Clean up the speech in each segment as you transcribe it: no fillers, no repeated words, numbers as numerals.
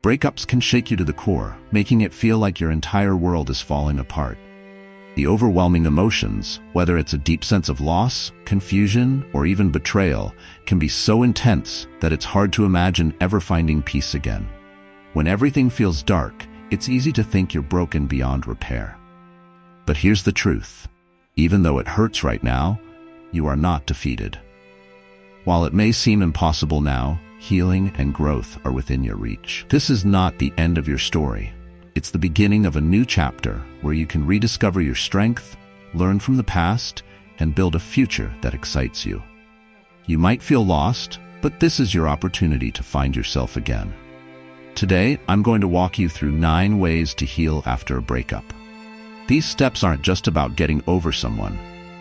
Breakups can shake you to the core, making it feel like your entire world is falling apart. The overwhelming emotions, whether it's a deep sense of loss, confusion, or even betrayal, can be so intense that it's hard to imagine ever finding peace again. When everything feels dark, it's easy to think you're broken beyond repair. But here's the truth. Even though it hurts right now, you are not defeated. While it may seem impossible now, healing and growth are within your reach. This is not the end of your story. It's the beginning of a new chapter where you can rediscover your strength, learn from the past, and build a future that excites you. You might feel lost, but this is your opportunity to find yourself again. Today, I'm going to walk you through 9 ways to heal after a breakup. These steps aren't just about getting over someone.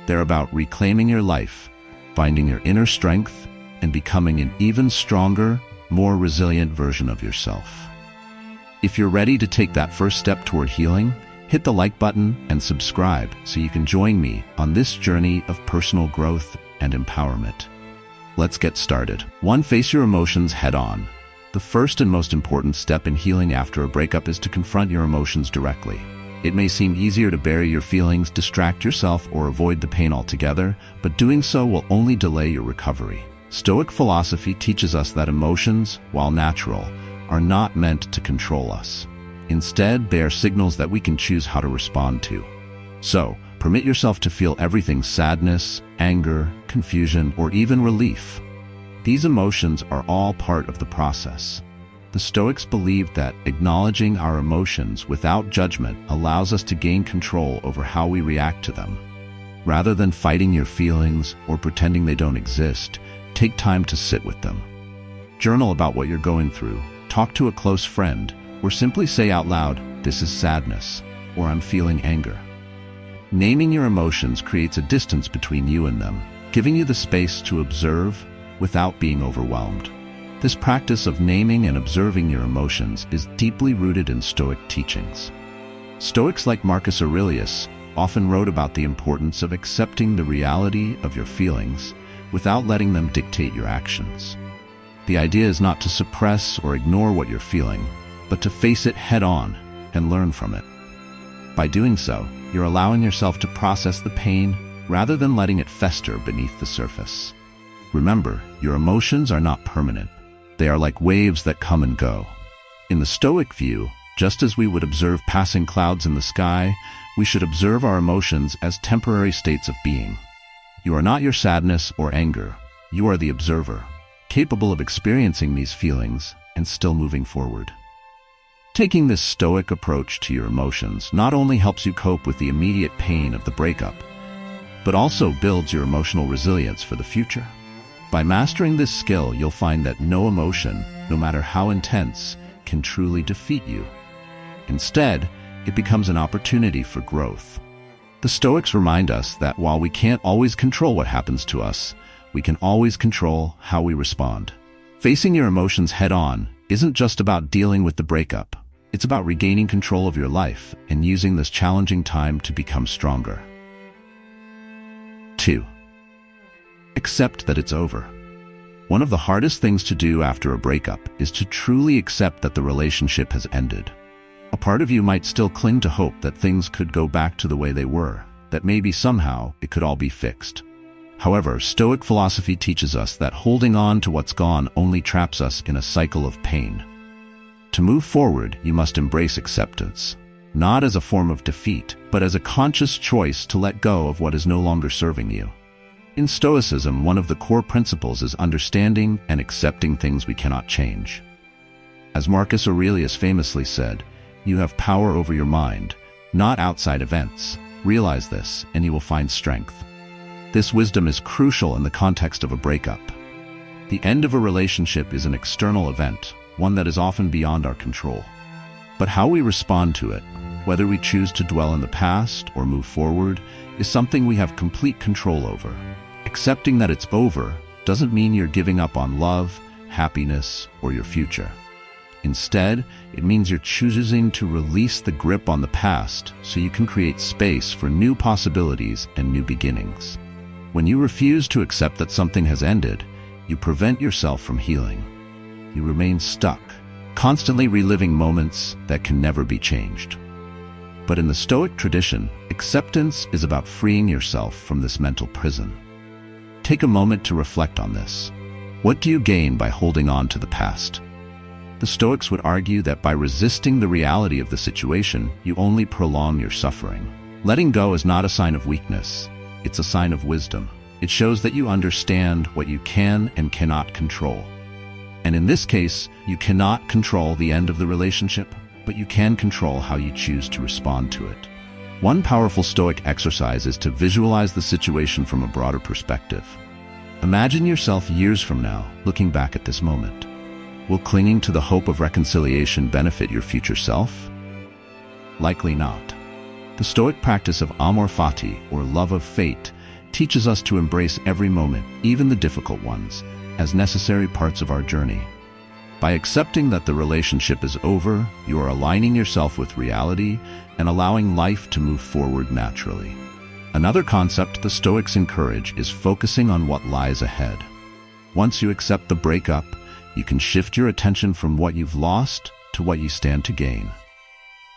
They're about reclaiming your life, finding your inner strength, and becoming an even stronger, more resilient version of yourself. If you're ready to take that first step toward healing, hit the like button and subscribe so you can join me on this journey of personal growth and empowerment. Let's get started. 1. Face your emotions head on. The first and most important step in healing after a breakup is to confront your emotions directly. It may seem easier to bury your feelings, distract yourself, or avoid the pain altogether, but doing so will only delay your recovery. Stoic philosophy teaches us that emotions, while natural, are not meant to control us. Instead, they are signals that we can choose how to respond to. So, permit yourself to feel everything: sadness, anger, confusion, or even relief. These emotions are all part of the process. The Stoics believed that acknowledging our emotions without judgment allows us to gain control over how we react to them. Rather than fighting your feelings or pretending they don't exist, take time to sit with them. Journal about what you're going through. Talk to a close friend, or simply say out loud, "This is sadness," or "I'm feeling anger." Naming your emotions creates a distance between you and them, giving you the space to observe without being overwhelmed. This practice of naming and observing your emotions is deeply rooted in Stoic teachings. Stoics like Marcus Aurelius often wrote about the importance of accepting the reality of your feelings without letting them dictate your actions. The idea is not to suppress or ignore what you're feeling, but to face it head-on and learn from it. By doing so, you're allowing yourself to process the pain rather than letting it fester beneath the surface. Remember, your emotions are not permanent. They are like waves that come and go. In the Stoic view, just as we would observe passing clouds in the sky, we should observe our emotions as temporary states of being. You are not your sadness or anger. You are the observer, capable of experiencing these feelings and still moving forward. Taking this Stoic approach to your emotions not only helps you cope with the immediate pain of the breakup, but also builds your emotional resilience for the future. By mastering this skill, you'll find that no emotion, no matter how intense, can truly defeat you. Instead, it becomes an opportunity for growth. The Stoics remind us that while we can't always control what happens to us, we can always control how we respond. Facing your emotions head-on isn't just about dealing with the breakup. It's about regaining control of your life and using this challenging time to become stronger. 2. Accept that it's over. One of the hardest things to do after a breakup is to truly accept that the relationship has ended. A part of you might still cling to hope that things could go back to the way they were, that maybe somehow it could all be fixed. However, Stoic philosophy teaches us that holding on to what's gone only traps us in a cycle of pain. To move forward, you must embrace acceptance, not as a form of defeat, but as a conscious choice to let go of what is no longer serving you. In Stoicism, one of the core principles is understanding and accepting things we cannot change. As Marcus Aurelius famously said, "You have power over your mind, not outside events. Realize this, and you will find strength." This wisdom is crucial in the context of a breakup. The end of a relationship is an external event, one that is often beyond our control. But how we respond to it, whether we choose to dwell in the past or move forward, is something we have complete control over. Accepting that it's over doesn't mean you're giving up on love, happiness, or your future. Instead, it means you're choosing to release the grip on the past so you can create space for new possibilities and new beginnings. When you refuse to accept that something has ended, you prevent yourself from healing. You remain stuck, constantly reliving moments that can never be changed. But in the Stoic tradition, acceptance is about freeing yourself from this mental prison. Take a moment to reflect on this. What do you gain by holding on to the past? The Stoics would argue that by resisting the reality of the situation, you only prolong your suffering. Letting go is not a sign of weakness. It's a sign of wisdom. It shows that you understand what you can and cannot control. And in this case, you cannot control the end of the relationship, but you can control how you choose to respond to it. One powerful Stoic exercise is to visualize the situation from a broader perspective. Imagine yourself years from now, looking back at this moment. Will clinging to the hope of reconciliation benefit your future self? Likely not. The Stoic practice of amor fati, or love of fate, teaches us to embrace every moment, even the difficult ones, as necessary parts of our journey. By accepting that the relationship is over, you are aligning yourself with reality and allowing life to move forward naturally. Another concept the Stoics encourage is focusing on what lies ahead. Once you accept the breakup, you can shift your attention from what you've lost to what you stand to gain.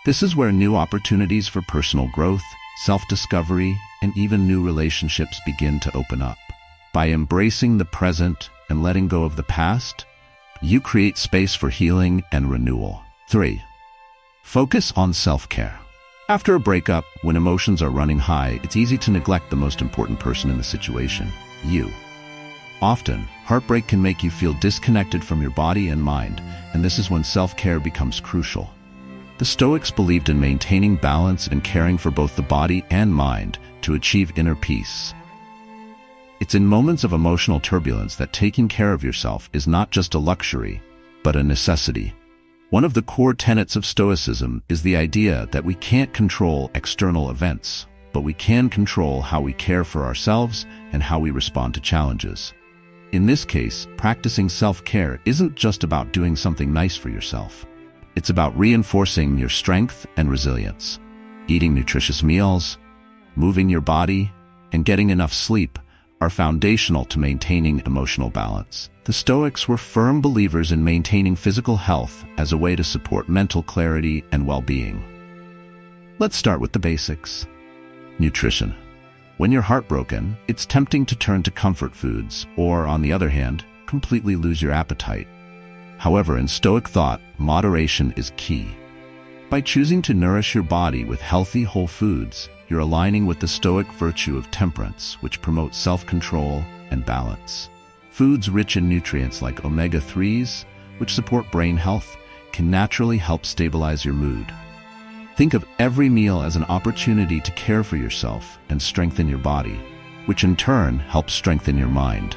This is where new opportunities for personal growth, self-discovery, and even new relationships begin to open up. By embracing the present and letting go of the past, you create space for healing and renewal. 3. Focus on self-care. After a breakup, when emotions are running high, it's easy to neglect the most important person in the situation, you. Often, heartbreak can make you feel disconnected from your body and mind, and this is when self-care becomes crucial. The Stoics believed in maintaining balance and caring for both the body and mind to achieve inner peace. It's in moments of emotional turbulence that taking care of yourself is not just a luxury, but a necessity. One of the core tenets of Stoicism is the idea that we can't control external events, but we can control how we care for ourselves and how we respond to challenges. In this case, practicing self-care isn't just about doing something nice for yourself. It's about reinforcing your strength and resilience. Eating nutritious meals, moving your body, and getting enough sleep are foundational to maintaining emotional balance. The Stoics were firm believers in maintaining physical health as a way to support mental clarity and well-being. Let's start with the basics. Nutrition. When you're heartbroken, it's tempting to turn to comfort foods, or, on the other hand, completely lose your appetite. However, in Stoic thought, moderation is key. By choosing to nourish your body with healthy whole foods, you're aligning with the Stoic virtue of temperance, which promotes self-control and balance. Foods rich in nutrients like omega-3s, which support brain health, can naturally help stabilize your mood. Think of every meal as an opportunity to care for yourself and strengthen your body, which in turn helps strengthen your mind.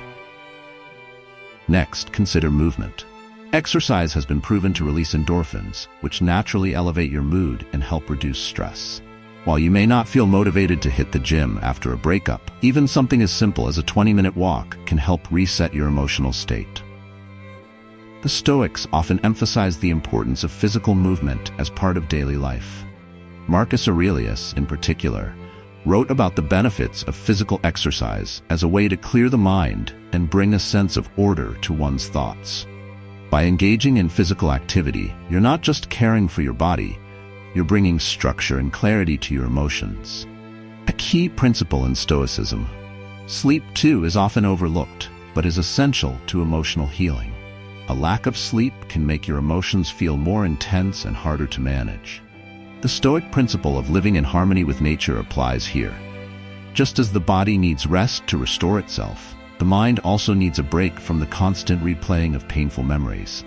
Next, consider movement. Exercise has been proven to release endorphins, which naturally elevate your mood and help reduce stress. While you may not feel motivated to hit the gym after a breakup, even something as simple as a 20-minute walk can help reset your emotional state. The Stoics often emphasize the importance of physical movement as part of daily life. Marcus Aurelius, in particular, wrote about the benefits of physical exercise as a way to clear the mind and bring a sense of order to one's thoughts. By engaging in physical activity, you're not just caring for your body, you're bringing structure and clarity to your emotions. A key principle in Stoicism. Sleep, too, is often overlooked, but is essential to emotional healing. A lack of sleep can make your emotions feel more intense and harder to manage. The Stoic principle of living in harmony with nature applies here. Just as the body needs rest to restore itself, the mind also needs a break from the constant replaying of painful memories.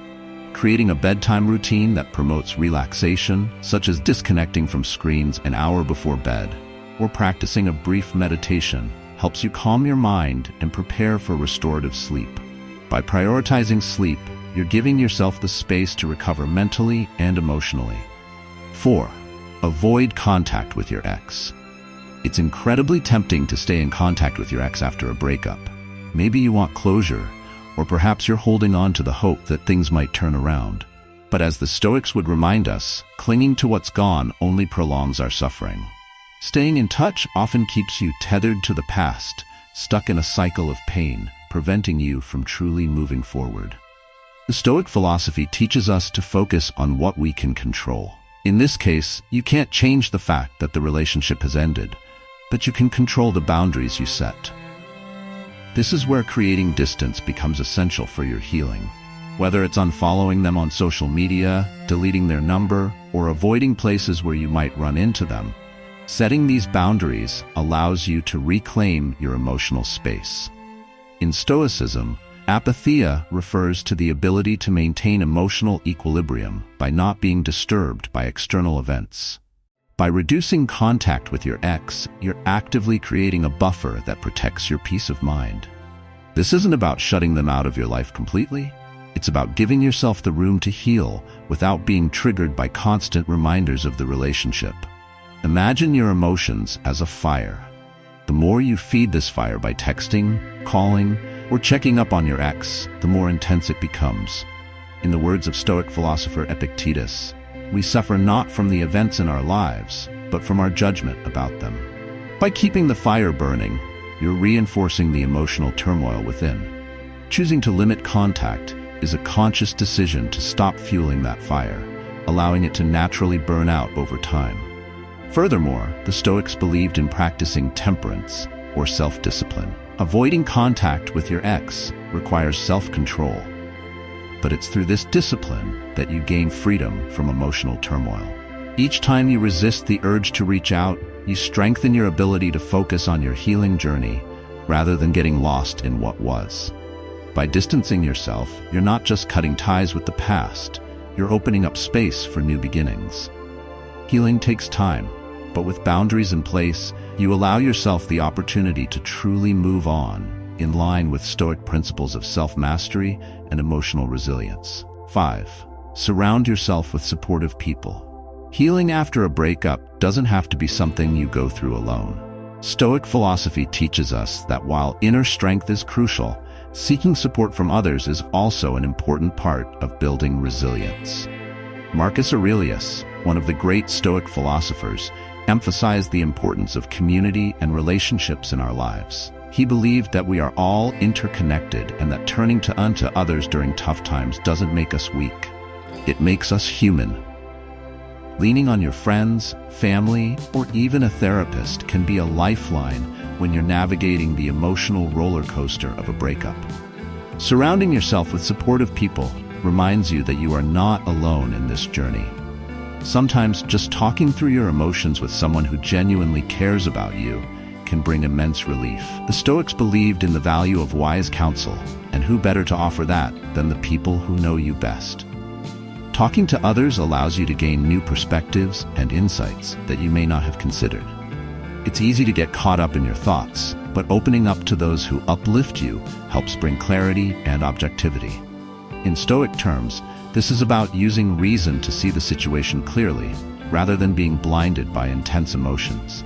Creating a bedtime routine that promotes relaxation, such as disconnecting from screens an hour before bed, or practicing a brief meditation, helps you calm your mind and prepare for restorative sleep. By prioritizing sleep, you're giving yourself the space to recover mentally and emotionally. 4. Avoid contact with your ex. It's incredibly tempting to stay in contact with your ex after a breakup. Maybe you want closure, or perhaps you're holding on to the hope that things might turn around. But as the Stoics would remind us, clinging to what's gone only prolongs our suffering. Staying in touch often keeps you tethered to the past, stuck in a cycle of pain, preventing you from truly moving forward. The Stoic philosophy teaches us to focus on what we can control. In this case, you can't change the fact that the relationship has ended, but you can control the boundaries you set. This is where creating distance becomes essential for your healing. Whether it's unfollowing them on social media, deleting their number, or avoiding places where you might run into them, setting these boundaries allows you to reclaim your emotional space. In Stoicism, apatheia refers to the ability to maintain emotional equilibrium by not being disturbed by external events. By reducing contact with your ex, you're actively creating a buffer that protects your peace of mind. This isn't about shutting them out of your life completely. It's about giving yourself the room to heal without being triggered by constant reminders of the relationship. Imagine your emotions as a fire. The more you feed this fire by texting, calling, or checking up on your ex, the more intense it becomes. In the words of Stoic philosopher Epictetus, we suffer not from the events in our lives, but from our judgment about them. By keeping the fire burning, you're reinforcing the emotional turmoil within. Choosing to limit contact is a conscious decision to stop fueling that fire, allowing it to naturally burn out over time. Furthermore, the Stoics believed in practicing temperance, or self-discipline. Avoiding contact with your ex requires self-control, but it's through this discipline that you gain freedom from emotional turmoil. Each time you resist the urge to reach out, you strengthen your ability to focus on your healing journey rather than getting lost in what was. By distancing yourself, you're not just cutting ties with the past, you're opening up space for new beginnings. Healing takes time, but with boundaries in place, you allow yourself the opportunity to truly move on, in line with Stoic principles of self-mastery and emotional resilience. 5. Surround yourself with supportive people. Healing after a breakup doesn't have to be something you go through alone. Stoic philosophy teaches us that while inner strength is crucial, seeking support from others is also an important part of building resilience. Marcus Aurelius, one of the great Stoic philosophers, emphasized the importance of community and relationships in our lives. He believed that we are all interconnected and that turning to others during tough times doesn't make us weak. It makes us human. Leaning on your friends, family, or even a therapist can be a lifeline when you're navigating the emotional roller coaster of a breakup. Surrounding yourself with supportive people reminds you that you are not alone in this journey. Sometimes just talking through your emotions with someone who genuinely cares about you can bring immense relief. The Stoics believed in the value of wise counsel, and who better to offer that than the people who know you best? Talking to others allows you to gain new perspectives and insights that you may not have considered. It's easy to get caught up in your thoughts, but opening up to those who uplift you helps bring clarity and objectivity. In Stoic terms, this is about using reason to see the situation clearly, rather than being blinded by intense emotions.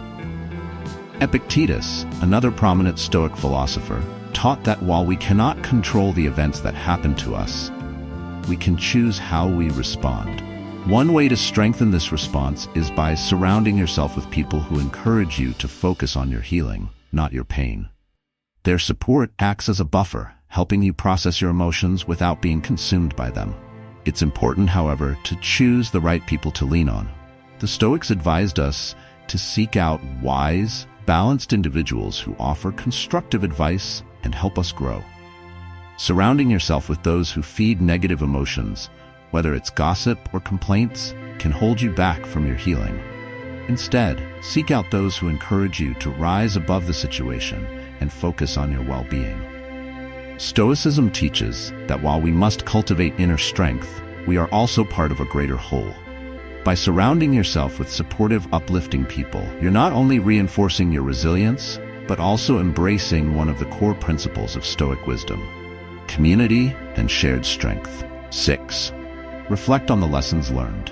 Epictetus, another prominent Stoic philosopher, taught that while we cannot control the events that happen to us, we can choose how we respond. One way to strengthen this response is by surrounding yourself with people who encourage you to focus on your healing, not your pain. Their support acts as a buffer, helping you process your emotions without being consumed by them. It's important, however, to choose the right people to lean on. The Stoics advised us to seek out wise, balanced individuals who offer constructive advice and help us grow. Surrounding yourself with those who feed negative emotions, whether it's gossip or complaints, can hold you back from your healing. Instead, seek out those who encourage you to rise above the situation and focus on your well-being. Stoicism teaches that while we must cultivate inner strength, we are also part of a greater whole. By surrounding yourself with supportive, uplifting people, you're not only reinforcing your resilience, but also embracing one of the core principles of Stoic wisdom: community and shared strength. 6. Reflect on the lessons learned.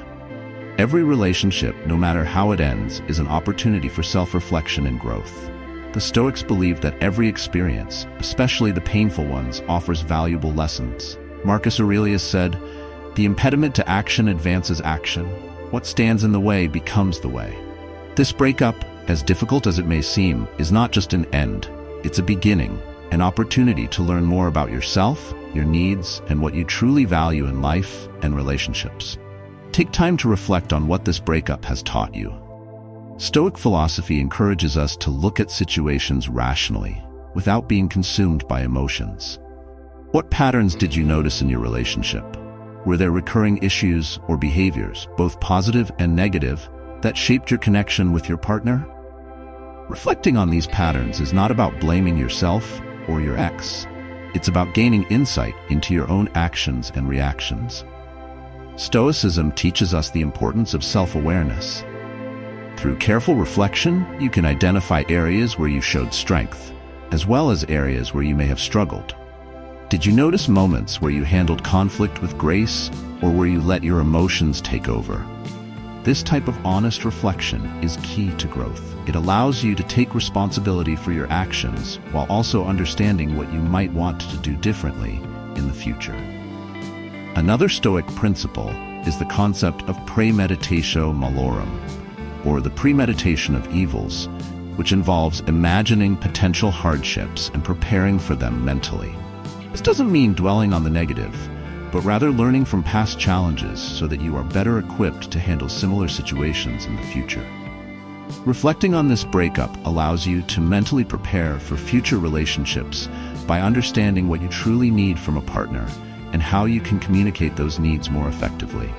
Every relationship, no matter how it ends, is an opportunity for self-reflection and growth. The Stoics believe that every experience, especially the painful ones, offers valuable lessons. Marcus Aurelius said, "The impediment to action advances action. What stands in the way becomes the way." This breakup, as difficult as it may seem, is not just an end, it's a beginning. an opportunity to learn more about yourself, your needs, and what you truly value in life and relationships. Take time to reflect on what this breakup has taught you. Stoic philosophy encourages us to look at situations rationally, without being consumed by emotions. What patterns did you notice in your relationship? Were there recurring issues or behaviors, both positive and negative, that shaped your connection with your partner? Reflecting on these patterns is not about blaming yourself or your ex. It's about gaining insight into your own actions and reactions. Stoicism teaches us the importance of self-awareness. Through careful reflection, you can identify areas where you showed strength, as well as areas where you may have struggled. Did you notice moments where you handled conflict with grace, or where you let your emotions take over? This type of honest reflection is key to growth. It allows you to take responsibility for your actions while also understanding what you might want to do differently in the future. Another Stoic principle is the concept of premeditatio malorum, or the premeditation of evils, which involves imagining potential hardships and preparing for them mentally. This doesn't mean dwelling on the negative, but rather learning from past challenges so that you are better equipped to handle similar situations in the future. Reflecting on this breakup allows you to mentally prepare for future relationships by understanding what you truly need from a partner and how you can communicate those needs more effectively.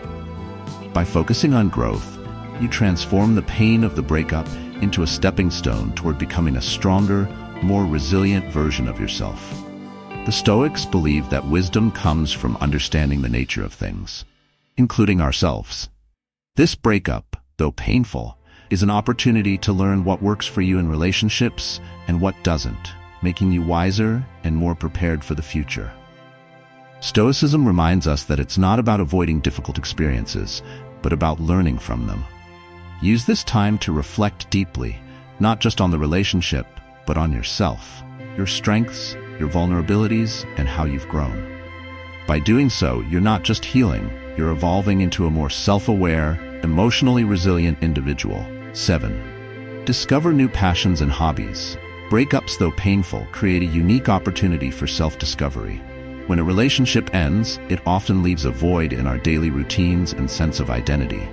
By focusing on growth, you transform the pain of the breakup into a stepping stone toward becoming a stronger, more resilient version of yourself. The Stoics believe that wisdom comes from understanding the nature of things, including ourselves. This breakup, though painful, is an opportunity to learn what works for you in relationships and what doesn't, making you wiser and more prepared for the future. Stoicism reminds us that it's not about avoiding difficult experiences, but about learning from them. Use this time to reflect deeply, not just on the relationship, but on yourself, your strengths, your vulnerabilities, and how you've grown. By doing so, you're not just healing, you're evolving into a more self-aware, emotionally resilient individual. 7. Discover new passions and hobbies. Breakups, though painful, create a unique opportunity for self-discovery. When a relationship ends, it often leaves a void in our daily routines and sense of identity.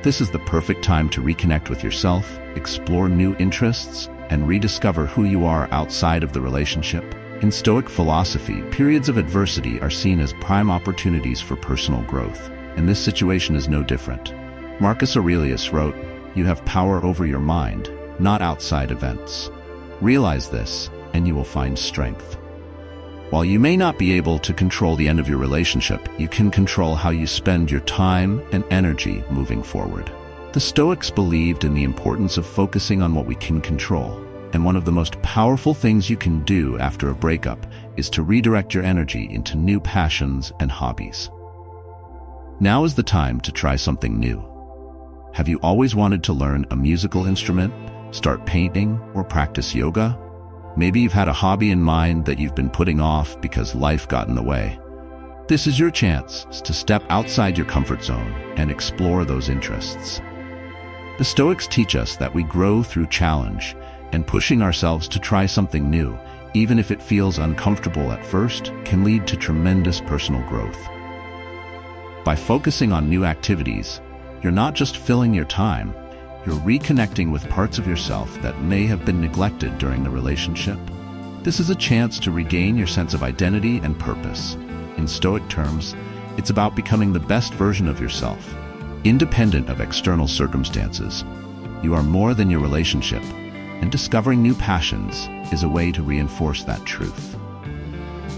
This is the perfect time to reconnect with yourself, explore new interests, and rediscover who you are outside of the relationship. In Stoic philosophy, periods of adversity are seen as prime opportunities for personal growth, and this situation is no different. Marcus Aurelius wrote, "You have power over your mind, not outside events. Realize this, and you will find strength." While you may not be able to control the end of your relationship, you can control how you spend your time and energy moving forward. The Stoics believed in the importance of focusing on what we can control, and one of the most powerful things you can do after a breakup is to redirect your energy into new passions and hobbies. Now is the time to try something new. Have you always wanted to learn a musical instrument, start painting, or practice yoga? Maybe you've had a hobby in mind that you've been putting off because life got in the way. This is your chance to step outside your comfort zone and explore those interests. The Stoics teach us that we grow through challenge, and pushing ourselves to try something new, even if it feels uncomfortable at first, can lead to tremendous personal growth. By focusing on new activities, you're not just filling your time, you're reconnecting with parts of yourself that may have been neglected during the relationship. This is a chance to regain your sense of identity and purpose. In Stoic terms, it's about becoming the best version of yourself, independent of external circumstances. You are more than your relationship, and discovering new passions is a way to reinforce that truth.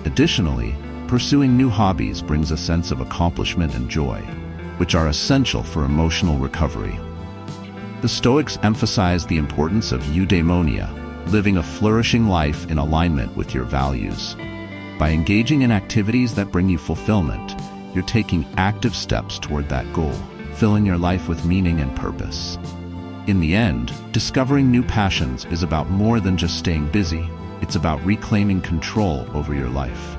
Additionally, pursuing new hobbies brings a sense of accomplishment and joy, which are essential for emotional recovery. The Stoics emphasize the importance of eudaimonia, living a flourishing life in alignment with your values. By engaging in activities that bring you fulfillment, you're taking active steps toward that goal, filling your life with meaning and purpose. In the end, discovering new passions is about more than just staying busy. It's about reclaiming control over your life.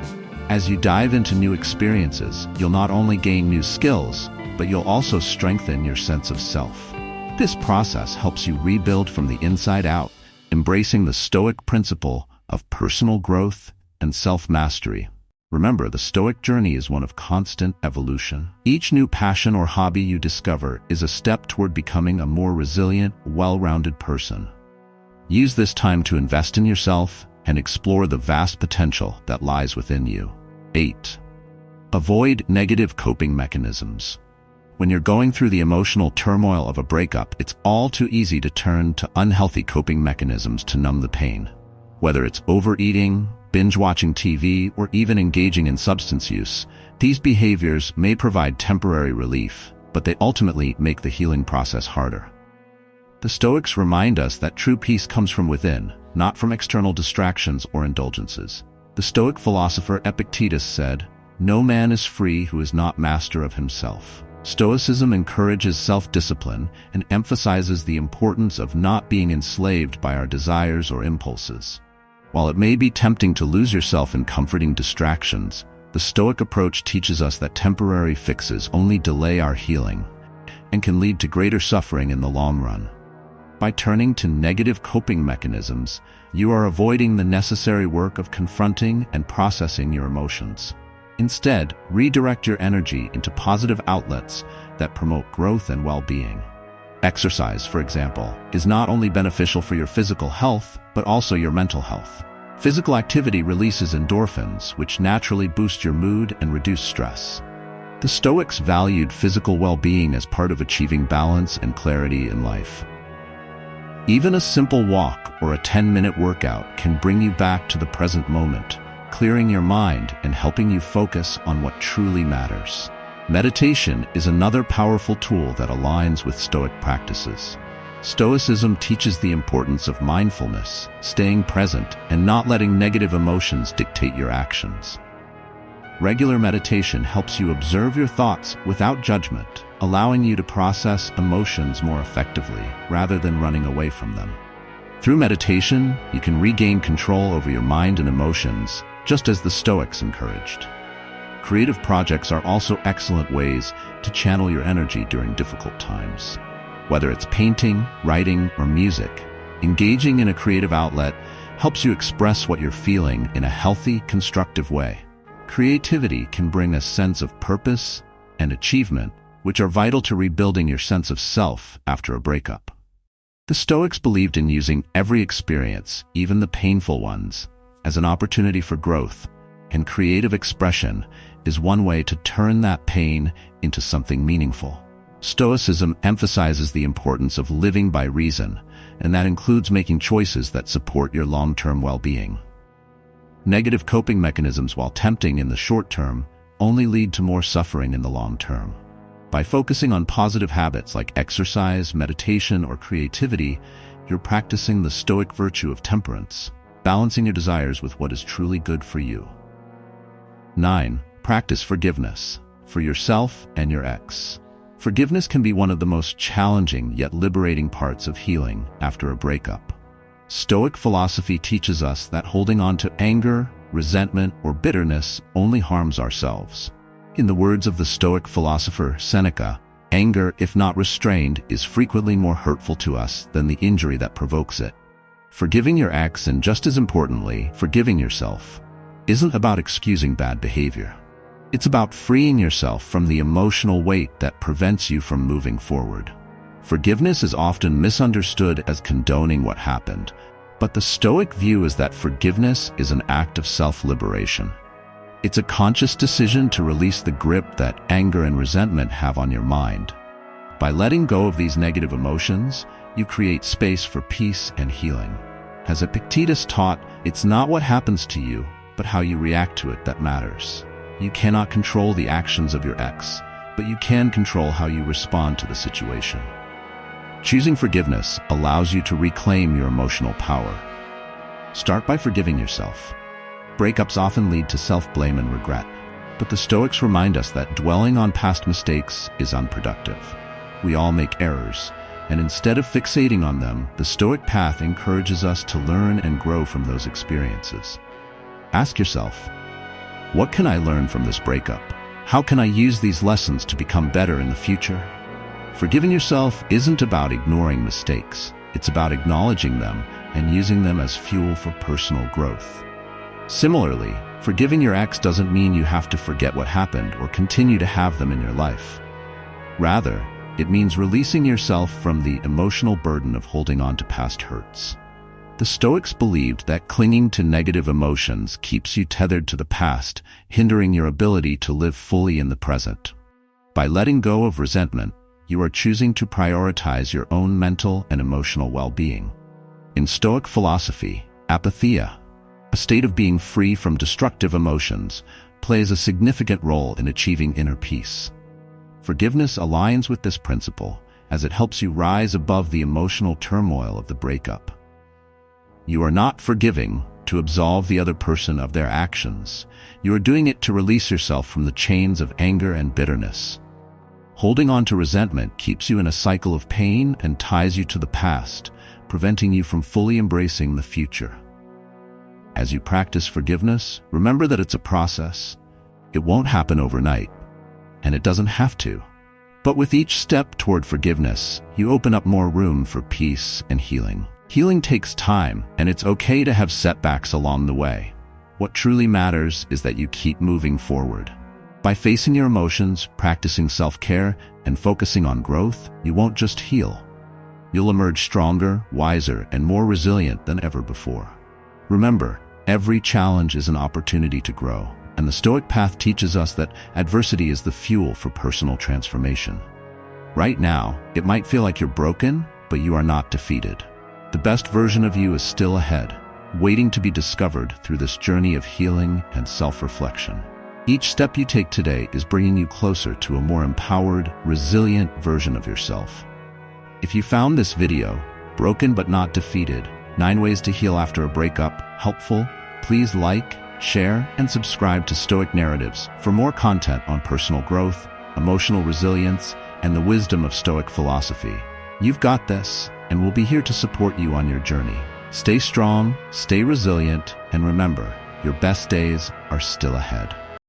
As you dive into new experiences, you'll not only gain new skills, but you'll also strengthen your sense of self. This process helps you rebuild from the inside out, embracing the Stoic principle of personal growth and self-mastery. Remember, the Stoic journey is one of constant evolution. Each new passion or hobby you discover is a step toward becoming a more resilient, well-rounded person. Use this time to invest in yourself and explore the vast potential that lies within you. 8. Avoid negative coping mechanisms. When you're going through the emotional turmoil of a breakup, it's all too easy to turn to unhealthy coping mechanisms to numb the pain. Whether it's overeating, binge-watching TV, or even engaging in substance use, these behaviors may provide temporary relief, but they ultimately make the healing process harder. The Stoics remind us that true peace comes from within, not from external distractions or indulgences. The Stoic philosopher Epictetus said, "No man is free who is not master of himself." Stoicism encourages self-discipline and emphasizes the importance of not being enslaved by our desires or impulses. While it may be tempting to lose yourself in comforting distractions, the Stoic approach teaches us that temporary fixes only delay our healing and can lead to greater suffering in the long run. By turning to negative coping mechanisms, you are avoiding the necessary work of confronting and processing your emotions. Instead, redirect your energy into positive outlets that promote growth and well-being. Exercise, for example, is not only beneficial for your physical health, but also your mental health. Physical activity releases endorphins, which naturally boost your mood and reduce stress. The Stoics valued physical well-being as part of achieving balance and clarity in life. Even a simple walk or a 10-minute workout can bring you back to the present moment, clearing your mind and helping you focus on what truly matters. Meditation is another powerful tool that aligns with Stoic practices. Stoicism teaches the importance of mindfulness, staying present, and not letting negative emotions dictate your actions. Regular meditation helps you observe your thoughts without judgment, allowing you to process emotions more effectively rather than running away from them. Through meditation, you can regain control over your mind and emotions, just as the Stoics encouraged. Creative projects are also excellent ways to channel your energy during difficult times. Whether it's painting, writing, or music, engaging in a creative outlet helps you express what you're feeling in a healthy, constructive way. Creativity can bring a sense of purpose and achievement, which are vital to rebuilding your sense of self after a breakup. The Stoics believed in using every experience, even the painful ones, as an opportunity for growth, and creative expression is one way to turn that pain into something meaningful. Stoicism emphasizes the importance of living by reason, and that includes making choices that support your long-term well-being. Negative coping mechanisms, while tempting in the short term, only lead to more suffering in the long term. By focusing on positive habits like exercise, meditation, or creativity, you're practicing the Stoic virtue of temperance, balancing your desires with what is truly good for you. 9. Practice forgiveness, for yourself and your ex. Forgiveness can be one of the most challenging yet liberating parts of healing after a breakup. Stoic philosophy teaches us that holding on to anger, resentment, or bitterness only harms ourselves. In the words of the Stoic philosopher Seneca, anger, if not restrained, is frequently more hurtful to us than the injury that provokes it. Forgiving your ex, and just as importantly, forgiving yourself, isn't about excusing bad behavior. It's about freeing yourself from the emotional weight that prevents you from moving forward. Forgiveness is often misunderstood as condoning what happened, but the Stoic view is that forgiveness is an act of self-liberation. It's a conscious decision to release the grip that anger and resentment have on your mind. By letting go of these negative emotions, you create space for peace and healing. As Epictetus taught, it's not what happens to you, but how you react to it that matters. You cannot control the actions of your ex, but you can control how you respond to the situation. Choosing forgiveness allows you to reclaim your emotional power. Start by forgiving yourself. Breakups often lead to self-blame and regret, but the Stoics remind us that dwelling on past mistakes is unproductive. We all make errors, and instead of fixating on them, the Stoic path encourages us to learn and grow from those experiences. Ask yourself, what can I learn from this breakup? How can I use these lessons to become better in the future? Forgiving yourself isn't about ignoring mistakes. It's about acknowledging them and using them as fuel for personal growth. Similarly, forgiving your ex doesn't mean you have to forget what happened or continue to have them in your life. Rather, it means releasing yourself from the emotional burden of holding on to past hurts. The Stoics believed that clinging to negative emotions keeps you tethered to the past, hindering your ability to live fully in the present. By letting go of resentment, you are choosing to prioritize your own mental and emotional well-being. In Stoic philosophy, apatheia, a state of being free from destructive emotions, plays a significant role in achieving inner peace. Forgiveness aligns with this principle, as it helps you rise above the emotional turmoil of the breakup. You are not forgiving to absolve the other person of their actions. You are doing it to release yourself from the chains of anger and bitterness. Holding on to resentment keeps you in a cycle of pain and ties you to the past, preventing you from fully embracing the future. As you practice forgiveness, remember that it's a process. It won't happen overnight, and it doesn't have to. But with each step toward forgiveness, you open up more room for peace and healing. Healing takes time, and it's okay to have setbacks along the way. What truly matters is that you keep moving forward. By facing your emotions, practicing self-care, and focusing on growth, you won't just heal. You'll emerge stronger, wiser, and more resilient than ever before. Remember, every challenge is an opportunity to grow, and the Stoic path teaches us that adversity is the fuel for personal transformation. Right now, it might feel like you're broken, but you are not defeated. The best version of you is still ahead, waiting to be discovered through this journey of healing and self-reflection. Each step you take today is bringing you closer to a more empowered, resilient version of yourself. If you found this video, Broken But Not Defeated, 9 Ways to Heal After a Breakup, helpful, please like, share, and subscribe to Stoic Narratives for more content on personal growth, emotional resilience, and the wisdom of Stoic philosophy. You've got this, and we'll be here to support you on your journey. Stay strong, stay resilient, and remember, your best days are still ahead.